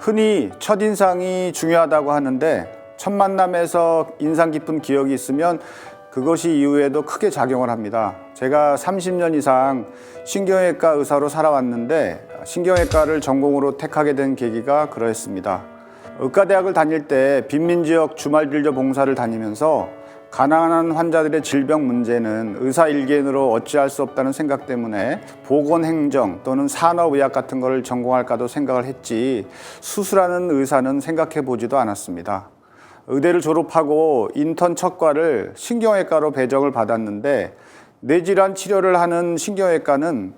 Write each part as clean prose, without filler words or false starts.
흔히 첫인상이 중요하다고 하는데 첫 만남에서 인상 깊은 기억이 있으면 그것이 이후에도 크게 작용을 합니다. 제가 30년 이상 신경외과 의사로 살아왔는데 신경외과를 전공으로 택하게 된 계기가 그러했습니다. 의과대학을 다닐 때 빈민지역 주말진료 봉사를 다니면서 가난한 환자들의 질병 문제는 의사 일개인으로 어찌할 수 없다는 생각 때문에 보건행정 또는 산업의학 같은 것을 전공할까도 생각을 했지 수술하는 의사는 생각해 보지도 않았습니다. 의대를 졸업하고 인턴 첫 과를 신경외과로 배정을 받았는데 뇌질환 치료를 하는 신경외과는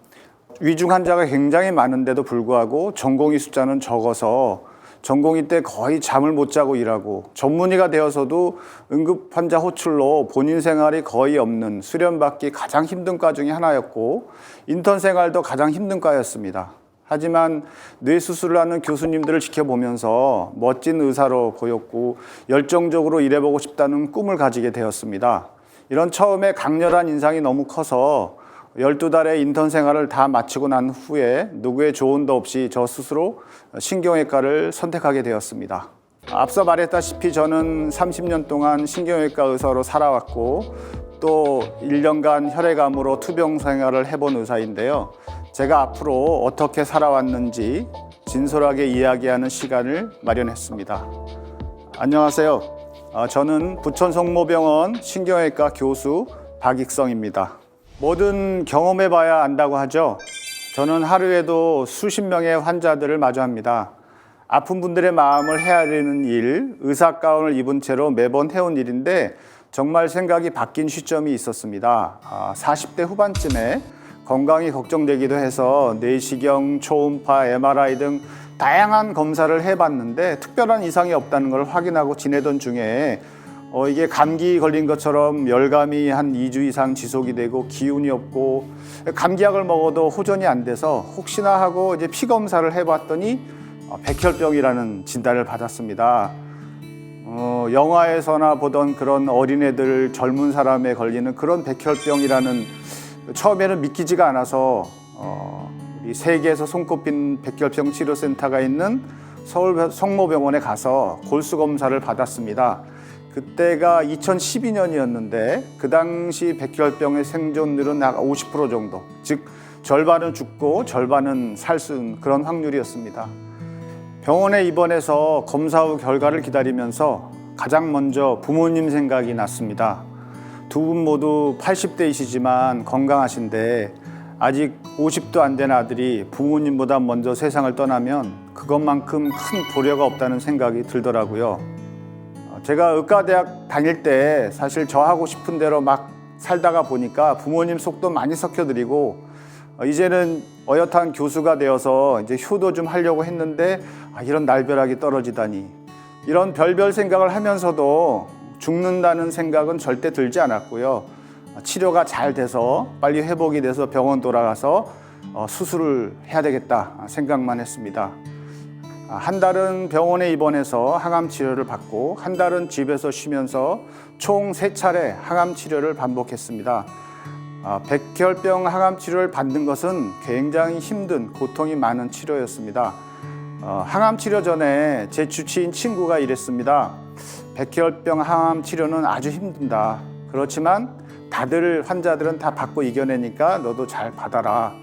위중 환자가 굉장히 많은데도 불구하고 전공의 숫자는 적어서 전공의 때 거의 잠을 못 자고 일하고 전문의가 되어서도 응급 환자 호출로 본인 생활이 거의 없는 수련받기 가장 힘든 과 중에 하나였고 인턴 생활도 가장 힘든 과였습니다. 하지만 뇌수술을 하는 교수님들을 지켜보면서 멋진 의사로 보였고 열정적으로 일해보고 싶다는 꿈을 가지게 되었습니다. 이런 처음에 강렬한 인상이 너무 커서 12달의 인턴 생활을 다 마치고 난 후에 누구의 조언도 없이 저 스스로 신경외과를 선택하게 되었습니다. 앞서 말했다시피 저는 30년 동안 신경외과 의사로 살아왔고 또 1년간 혈액암으로 투병 생활을 해본 의사인데요. 제가 앞으로 어떻게 살아왔는지 진솔하게 이야기하는 시간을 마련했습니다. 안녕하세요. 저는 부천성모병원 신경외과 교수 박익성입니다. 뭐든 경험해봐야 안다고 하죠. 저는 하루에도 수십 명의 환자들을 마주합니다. 아픈 분들의 마음을 헤아리는 일, 의사 가운을 입은 채로 매번 해온 일인데 정말 생각이 바뀐 시점이 있었습니다. 40대 후반쯤에 건강이 걱정되기도 해서 내시경, 초음파, MRI 등 다양한 검사를 해봤는데 특별한 이상이 없다는 걸 확인하고 지내던 중에 이게 감기 걸린 것처럼 열감이 한 2주 이상 지속이 되고 기운이 없고 감기약을 먹어도 호전이 안 돼서 혹시나 하고 이제 피 검사를 해봤더니 백혈병이라는 진단을 받았습니다. 영화에서나 보던 그런 어린애들 젊은 사람에 걸리는 그런 백혈병이라는 처음에는 믿기지가 않아서 우리 세계에서 손꼽힌 백혈병 치료센터가 있는 서울 성모병원에 가서 골수 검사를 받았습니다. 그때가 2012년이었는데 그 당시 백혈병의 생존율은 약 50% 정도, 즉 절반은 죽고 절반은 살 수 있는 그런 확률이었습니다. 병원에 입원해서 검사 후 결과를 기다리면서 가장 먼저 부모님 생각이 났습니다. 두 분 모두 80대이시지만 건강하신데 아직 50도 안 된 아들이 부모님보다 먼저 세상을 떠나면 그것만큼 큰 고려가 없다는 생각이 들더라고요. 제가 의과대학 다닐 때 사실 저 하고 싶은 대로 막 살다가 보니까 부모님 속도 많이 썩혀드리고 이제는 어엿한 교수가 되어서 이제 효도 좀 하려고 했는데 이런 날벼락이 떨어지다니 이런 별별 생각을 하면서도 죽는다는 생각은 절대 들지 않았고요. 치료가 잘 돼서 빨리 회복이 돼서 병원 돌아가서 수술을 해야 되겠다 생각만 했습니다. 한 달은 병원에 입원해서 항암 치료를 받고 한 달은 집에서 쉬면서 총 3차례 항암 치료를 반복했습니다. 백혈병 항암 치료를 받는 것은 굉장히 힘든 고통이 많은 치료였습니다. 항암 치료 전에 제 주치인 친구가 이랬습니다. 백혈병 항암 치료는 아주 힘든다. 그렇지만 다들 환자들은 다 받고 이겨내니까 너도 잘 받아라.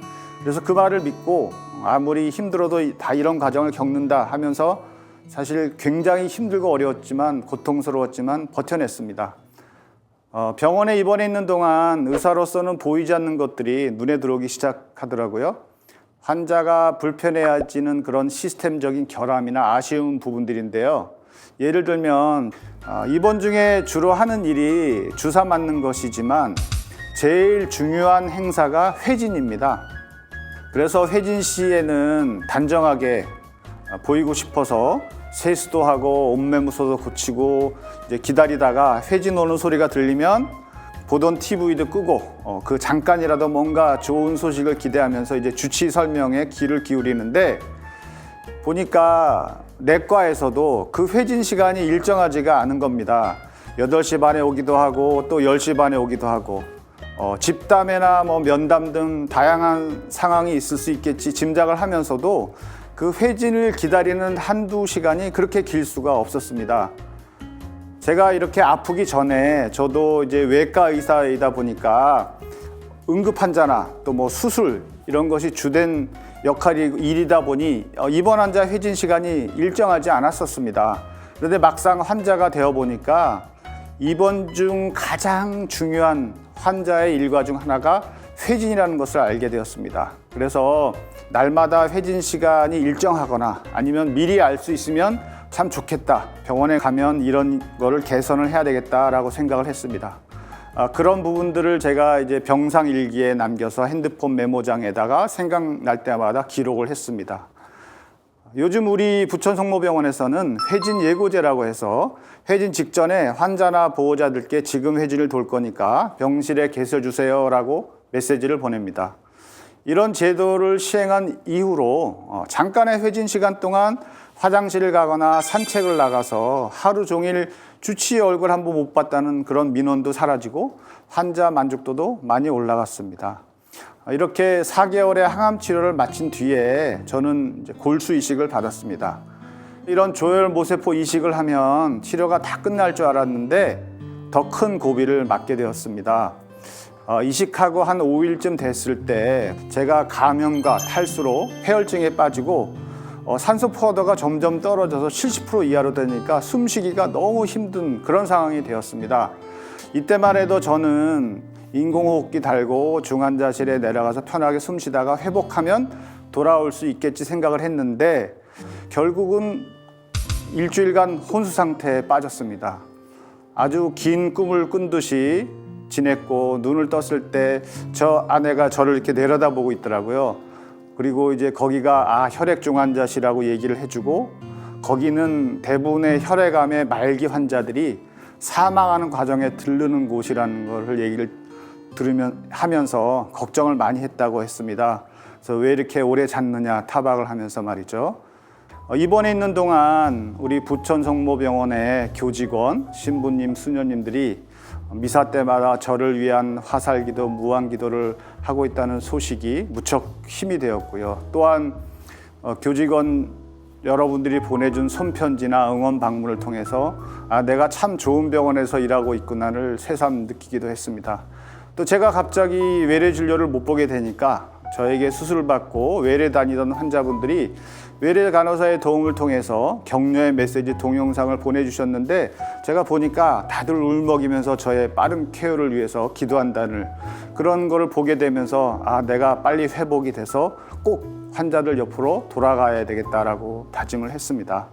그래서 그 말을 믿고 아무리 힘들어도 다 이런 과정을 겪는다 하면서 사실 굉장히 힘들고 어려웠지만 고통스러웠지만 버텨냈습니다. 병원에 입원해 있는 동안 의사로서는 보이지 않는 것들이 눈에 들어오기 시작하더라고요. 환자가 불편해하지는 그런 시스템적인 결함이나 아쉬운 부분들인데요. 예를 들면 입원 중에 주로 하는 일이 주사 맞는 것이지만 제일 중요한 행사가 회진입니다. 그래서 회진 시에는 단정하게 보이고 싶어서 세수도 하고 옷매무새도 고치고 이제 기다리다가 회진 오는 소리가 들리면 보던 TV도 끄고 그 잠깐이라도 뭔가 좋은 소식을 기대하면서 이제 주치 설명에 귀를 기울이는데 보니까 내과에서도 그 회진 시간이 일정하지가 않은 겁니다. 8시 반에 오기도 하고 또 10시 반에 오기도 하고 집담회나 면담 등 다양한 상황이 있을 수 있겠지 짐작을 하면서도 그 회진을 기다리는 한두 시간이 그렇게 길 수가 없었습니다. 제가 이렇게 아프기 전에 저도 이제 외과 의사이다 보니까 응급 환자나 또 뭐 수술 이런 것이 주된 일이다 보니 입원 환자 회진 시간이 일정하지 않았었습니다. 그런데 막상 환자가 되어 보니까 입원 중 가장 중요한 환자의 일과 중 하나가 회진이라는 것을 알게 되었습니다. 그래서 날마다 회진 시간이 일정하거나 아니면 미리 알 수 있으면 참 좋겠다. 병원에 가면 이런 거를 개선을 해야 되겠다라고 생각을 했습니다. 그런 부분들을 제가 이제 병상 일기에 남겨서 핸드폰 메모장에다가 생각날 때마다 기록을 했습니다. 요즘 우리 부천 성모병원에서는 회진 예고제라고 해서 회진 직전에 환자나 보호자들께 지금 회진을 돌 거니까 병실에 계셔 주세요라고 메시지를 보냅니다. 이런 제도를 시행한 이후로 잠깐의 회진 시간 동안 화장실을 가거나 산책을 나가서 하루 종일 주치의 얼굴 한번 못 봤다는 그런 민원도 사라지고 환자 만족도도 많이 올라갔습니다. 이렇게 4개월의 항암 치료를 마친 뒤에 저는 이제 골수 이식을 받았습니다. 이런 조혈 모세포 이식을 하면 치료가 다 끝날 줄 알았는데 더 큰 고비를 맞게 되었습니다. 이식하고 한 5일쯤 됐을 때 제가 감염과 탈수로 폐혈증에 빠지고 산소 포화도가 점점 떨어져서 70% 이하로 되니까 숨쉬기가 너무 힘든 그런 상황이 되었습니다. 이때만 해도 저는 인공호흡기 달고 중환자실에 내려가서 편하게 숨쉬다가 회복하면 돌아올 수 있겠지 생각을 했는데 결국은 일주일간 혼수 상태에 빠졌습니다. 아주 긴 꿈을 꾼 듯이 지냈고 눈을 떴을 때 저 아내가 저를 이렇게 내려다보고 있더라고요. 그리고 이제 거기가 혈액 중환자실이라고 얘기를 해주고 거기는 대부분의 혈액암의 말기 환자들이 사망하는 과정에 들르는 곳이라는 것을 얘기를 하면서 걱정을 많이 했다고 했습니다. 그래서 왜 이렇게 오래 잤느냐 타박을 하면서 말이죠. 입원해 있는 동안 우리 부천 성모병원의 교직원, 신부님, 수녀님들이 미사 때마다 저를 위한 화살기도, 무한기도를 하고 있다는 소식이 무척 힘이 되었고요. 또한 교직원 여러분들이 보내준 손편지나 응원 방문을 통해서 내가 참 좋은 병원에서 일하고 있구나를 새삼 느끼기도 했습니다. 또 제가 갑자기 외래 진료를 못 보게 되니까 저에게 수술을 받고 외래 다니던 환자분들이 외래 간호사의 도움을 통해서 격려의 메시지 동영상을 보내주셨는데 제가 보니까 다들 울먹이면서 저의 빠른 쾌유를 위해서 기도한다는 그런 거를 보게 되면서 내가 빨리 회복이 돼서 꼭 환자들 옆으로 돌아가야 되겠다라고 다짐을 했습니다.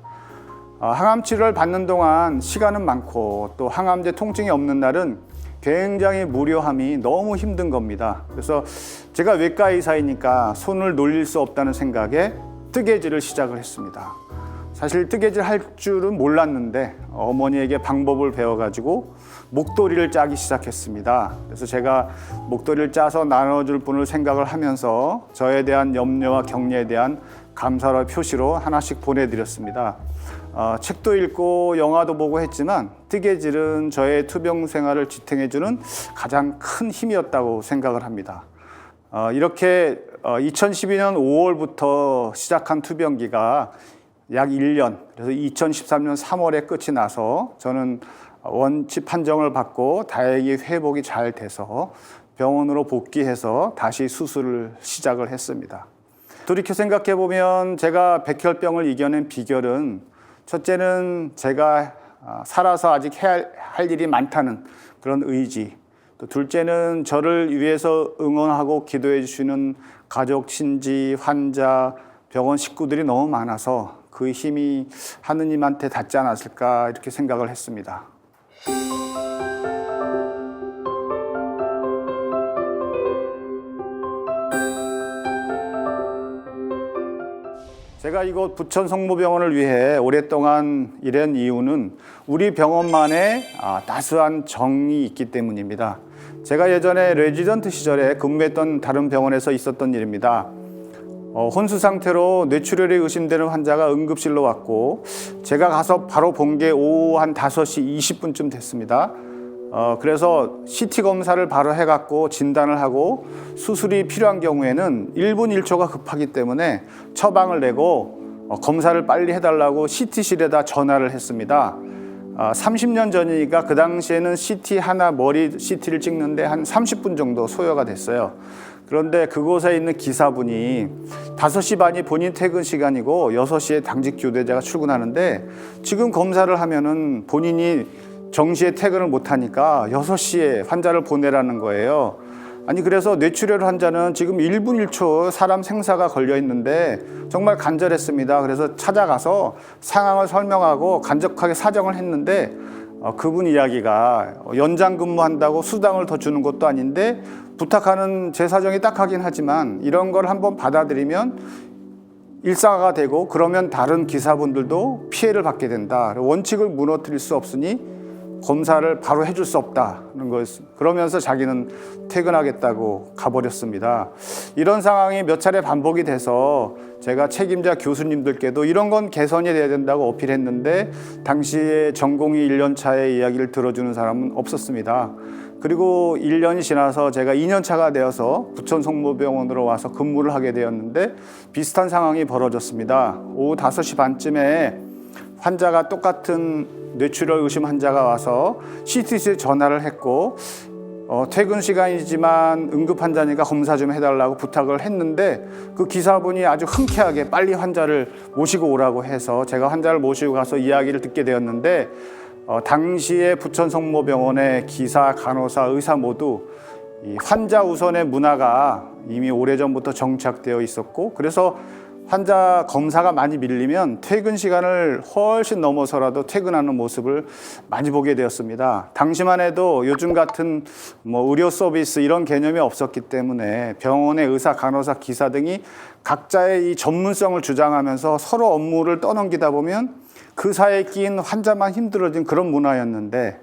항암 치료를 받는 동안 시간은 많고 또 항암제 통증이 없는 날은 굉장히 무료함이 너무 힘든 겁니다. 그래서 제가 외과 의사이니까 손을 놀릴 수 없다는 생각에 뜨개질을 시작을 했습니다. 사실 뜨개질 할 줄은 몰랐는데 어머니에게 방법을 배워가지고 목도리를 짜기 시작했습니다. 그래서 제가 목도리를 짜서 나눠줄 분을 생각을 하면서 저에 대한 염려와 격려에 대한 감사의 표시로 하나씩 보내드렸습니다. 책도 읽고 영화도 보고 했지만 뜨개질은 저의 투병 생활을 지탱해주는 가장 큰 힘이었다고 생각을 합니다. 이렇게 2012년 5월부터 시작한 투병기가 약 1년, 그래서 2013년 3월에 끝이 나서 저는 원치 판정을 받고 다행히 회복이 잘 돼서 병원으로 복귀해서 다시 수술을 시작을 했습니다. 돌이켜 생각해 보면 제가 백혈병을 이겨낸 비결은 첫째는 제가 살아서 아직 해야 할 일이 많다는 그런 의지, 또 둘째는 저를 위해서 응원하고 기도해 주시는 가족, 친지, 환자, 병원 식구들이 너무 많아서 그 힘이 하느님한테 닿지 않았을까 이렇게 생각을 했습니다. 제가 이곳 부천 성모병원을 위해 오랫동안 일한 이유는 우리 병원만의 따스한 정이 있기 때문입니다. 제가 예전에 레지던트 시절에 근무했던 다른 병원에서 있었던 일입니다. 혼수 상태로 뇌출혈이 의심되는 환자가 응급실로 왔고 제가 가서 바로 본 게 오후 한 5시 20분쯤 됐습니다. 그래서 CT 검사를 바로 해갖고 진단을 하고 수술이 필요한 경우에는 1분 1초가 급하기 때문에 처방을 내고 검사를 빨리 해달라고 CT실에다 전화를 했습니다. 30년 전이니까 그 당시에는 CT 하나 머리 CT를 찍는데 한 30분 정도 소요가 됐어요. 그런데 그곳에 있는 기사분이 5시 반이 본인 퇴근 시간이고 6시에 당직 교대자가 출근하는데 지금 검사를 하면은 본인이 정시에 퇴근을 못하니까 6시에 환자를 보내라는 거예요. 아니 그래서 뇌출혈 환자는 지금 1분 1초 사람 생사가 걸려 있는데 정말 간절했습니다. 그래서 찾아가서 상황을 설명하고 간접하게 사정을 했는데 그분 이야기가 연장 근무한다고 수당을 더 주는 것도 아닌데 부탁하는 제 사정이 딱하긴 하지만 이런 걸 한번 받아들이면 일상화가 되고 그러면 다른 기사분들도 피해를 받게 된다. 원칙을 무너뜨릴 수 없으니 검사를 바로 해줄 수 없다는 것을 그러면서 자기는 퇴근하겠다고 가버렸습니다. 이런 상황이 몇 차례 반복이 돼서 제가 책임자 교수님들께도 이런 건 개선이 돼야 된다고 어필했는데 당시에 전공의 1년 차의 이야기를 들어주는 사람은 없었습니다. 그리고 1년이 지나서 제가 2년 차가 되어서 부천 성모병원으로 와서 근무를 하게 되었는데 비슷한 상황이 벌어졌습니다. 오후 5시 반쯤에 환자가 똑같은 뇌출혈 의심 환자가 와서 CT실에 전화를 했고 퇴근 시간이지만 응급 환자니까 검사 좀 해달라고 부탁을 했는데 그 기사분이 아주 흔쾌하게 빨리 환자를 모시고 오라고 해서 제가 환자를 모시고 가서 이야기를 듣게 되었는데 당시에 부천 성모병원의 기사, 간호사, 의사 모두 이 환자 우선의 문화가 이미 오래전부터 정착되어 있었고 그래서 환자 검사가 많이 밀리면 퇴근 시간을 훨씬 넘어서라도 퇴근하는 모습을 많이 보게 되었습니다. 당시만 해도 요즘 같은 의료 서비스 이런 개념이 없었기 때문에 병원의 의사, 간호사, 기사 등이 각자의 이 전문성을 주장하면서 서로 업무를 떠넘기다 보면 그 사이에 끼인 환자만 힘들어진 그런 문화였는데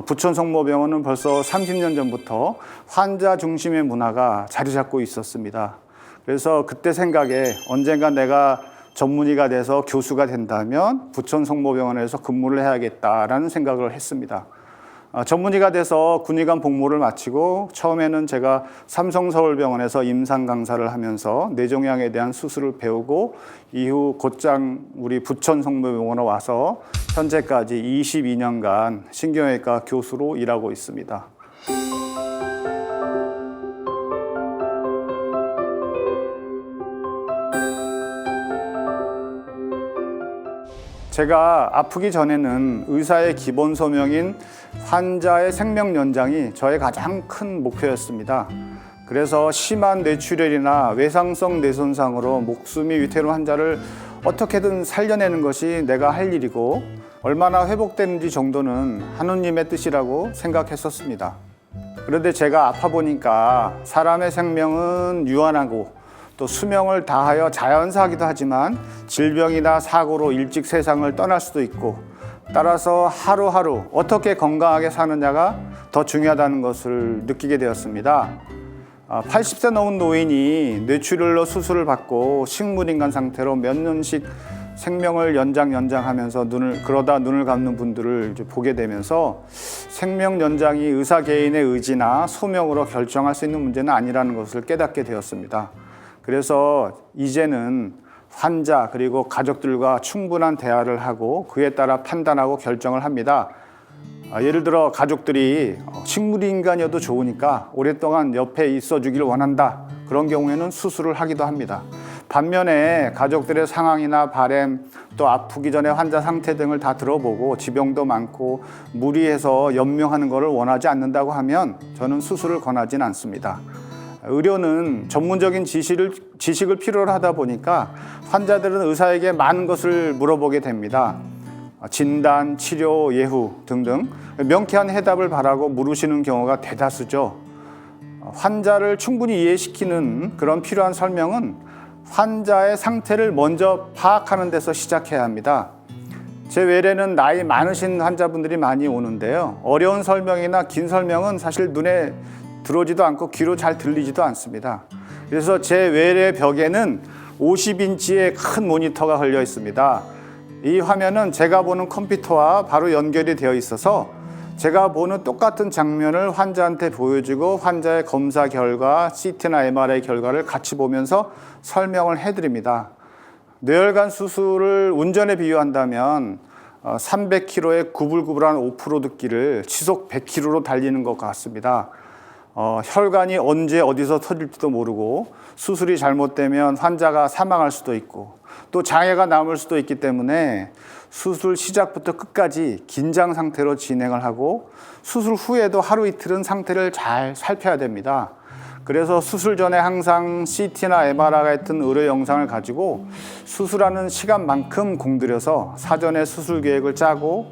부천 성모병원은 벌써 30년 전부터 환자 중심의 문화가 자리 잡고 있었습니다. 그래서 그때 생각에 언젠가 내가 전문의가 돼서 교수가 된다면 부천 성모병원에서 근무를 해야겠다라는 생각을 했습니다. 전문의가 돼서 군의관 복무를 마치고 처음에는 제가 삼성서울병원에서 임상 강사를 하면서 뇌종양에 대한 수술을 배우고 이후 곧장 우리 부천 성모병원에 와서 현재까지 22년간 신경외과 교수로 일하고 있습니다. 제가 아프기 전에는 의사의 기본 소명인 환자의 생명 연장이 저의 가장 큰 목표였습니다. 그래서 심한 뇌출혈이나 외상성 뇌손상으로 목숨이 위태로운 환자를 어떻게든 살려내는 것이 내가 할 일이고 얼마나 회복되는지 정도는 하느님의 뜻이라고 생각했었습니다. 그런데 제가 아파 보니까 사람의 생명은 유한하고 또 수명을 다하여 자연사하기도 하지만 질병이나 사고로 일찍 세상을 떠날 수도 있고 따라서 하루하루 어떻게 건강하게 사느냐가 더 중요하다는 것을 느끼게 되었습니다. 80세 넘은 노인이 뇌출혈로 수술을 받고 식물인간 상태로 몇 년씩 생명을 연장하면서 그러다 눈을 감는 분들을 이제 보게 되면서 생명 연장이 의사 개인의 의지나 소명으로 결정할 수 있는 문제는 아니라는 것을 깨닫게 되었습니다. 그래서 이제는 환자 그리고 가족들과 충분한 대화를 하고 그에 따라 판단하고 결정을 합니다. 예를 들어 가족들이 식물인간이어도 좋으니까 오랫동안 옆에 있어주길 원한다. 그런 경우에는 수술을 하기도 합니다. 반면에 가족들의 상황이나 바람, 또 아프기 전에 환자 상태 등을 다 들어보고 지병도 많고 무리해서 연명하는 것을 원하지 않는다고 하면 저는 수술을 권하진 않습니다. 의료는 전문적인 지식을 필요로 하다 보니까 환자들은 의사에게 많은 것을 물어보게 됩니다. 진단, 치료, 예후 등등 명쾌한 해답을 바라고 물으시는 경우가 대다수죠. 환자를 충분히 이해시키는 그런 필요한 설명은 환자의 상태를 먼저 파악하는 데서 시작해야 합니다. 제 외래는 나이 많으신 환자분들이 많이 오는데요. 어려운 설명이나 긴 설명은 사실 눈에 들어오지도 않고 귀로 잘 들리지도 않습니다. 그래서 제 외래 벽에는 50인치의 큰 모니터가 걸려 있습니다. 이 화면은 제가 보는 컴퓨터와 바로 연결이 되어 있어서 제가 보는 똑같은 장면을 환자한테 보여주고 환자의 검사 결과, CT나 MRI 결과를 같이 보면서 설명을 해드립니다. 뇌혈관 수술을 운전에 비유한다면 300km의 구불구불한 오프로드 길을 시속 100km로 달리는 것 같습니다. 혈관이 언제 어디서 터질지도 모르고 수술이 잘못되면 환자가 사망할 수도 있고 또 장애가 남을 수도 있기 때문에 수술 시작부터 끝까지 긴장 상태로 진행을 하고 수술 후에도 하루 이틀은 상태를 잘 살펴야 됩니다. 그래서 수술 전에 항상 CT나 MRI 같은 의료 영상을 가지고 수술하는 시간만큼 공들여서 사전에 수술 계획을 짜고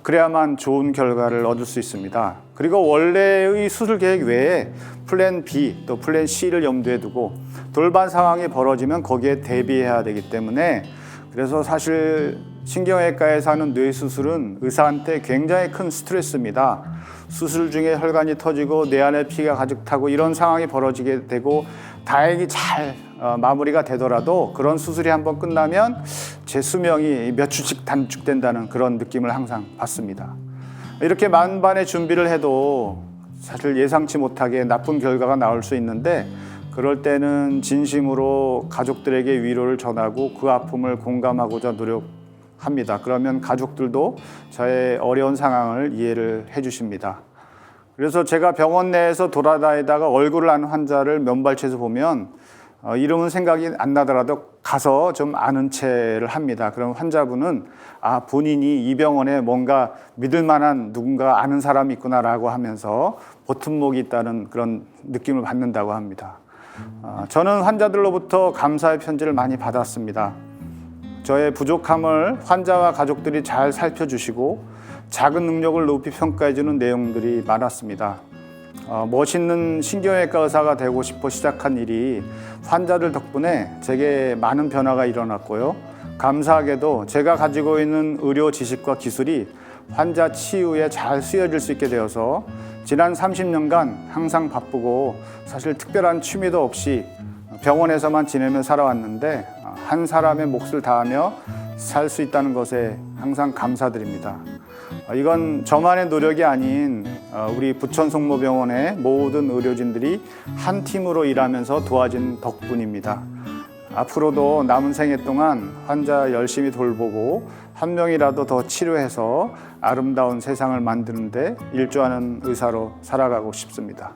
그래야만 좋은 결과를 얻을 수 있습니다. 그리고 원래의 수술 계획 외에 플랜 B 또 플랜 C를 염두에 두고 돌발 상황이 벌어지면 거기에 대비해야 되기 때문에 그래서 사실 신경외과에서 하는 뇌수술은 의사한테 굉장히 큰 스트레스입니다. 수술 중에 혈관이 터지고 뇌 안에 피가 가득 타고 이런 상황이 벌어지게 되고 다행히 잘 마무리가 되더라도 그런 수술이 한번 끝나면 제 수명이 몇 주씩 단축된다는 그런 느낌을 항상 받습니다. 이렇게 만반의 준비를 해도 사실 예상치 못하게 나쁜 결과가 나올 수 있는데 그럴 때는 진심으로 가족들에게 위로를 전하고 그 아픔을 공감하고자 노력합니다. 그러면 가족들도 저의 어려운 상황을 이해를 해주십니다. 그래서 제가 병원 내에서 돌아다니다가 얼굴을 아는 환자를 맨발치에서 보면 이름은 생각이 안 나더라도 가서 좀 아는 체를 합니다. 그럼 환자분은 본인이 이 병원에 뭔가 믿을 만한 누군가 아는 사람이 있구나라고 하면서 버팀목이 있다는 그런 느낌을 받는다고 합니다. 저는 환자들로부터 감사의 편지를 많이 받았습니다. 저의 부족함을 환자와 가족들이 잘 살펴주시고 작은 능력을 높이 평가해주는 내용들이 많았습니다. 멋있는 신경외과 의사가 되고 싶어 시작한 일이 환자들 덕분에 제게 많은 변화가 일어났고요. 감사하게도 제가 가지고 있는 의료 지식과 기술이 환자 치유에 잘 쓰여질 수 있게 되어서 지난 30년간 항상 바쁘고 사실 특별한 취미도 없이 병원에서만 지내며 살아왔는데 한 사람의 몫을 다하며 살 수 있다는 것에 항상 감사드립니다. 이건 저만의 노력이 아닌 우리 부천성모병원의 모든 의료진들이 한 팀으로 일하면서 도와진 덕분입니다. 앞으로도 남은 생애 동안 환자 열심히 돌보고 한 명이라도 더 치료해서 아름다운 세상을 만드는 데 일조하는 의사로 살아가고 싶습니다.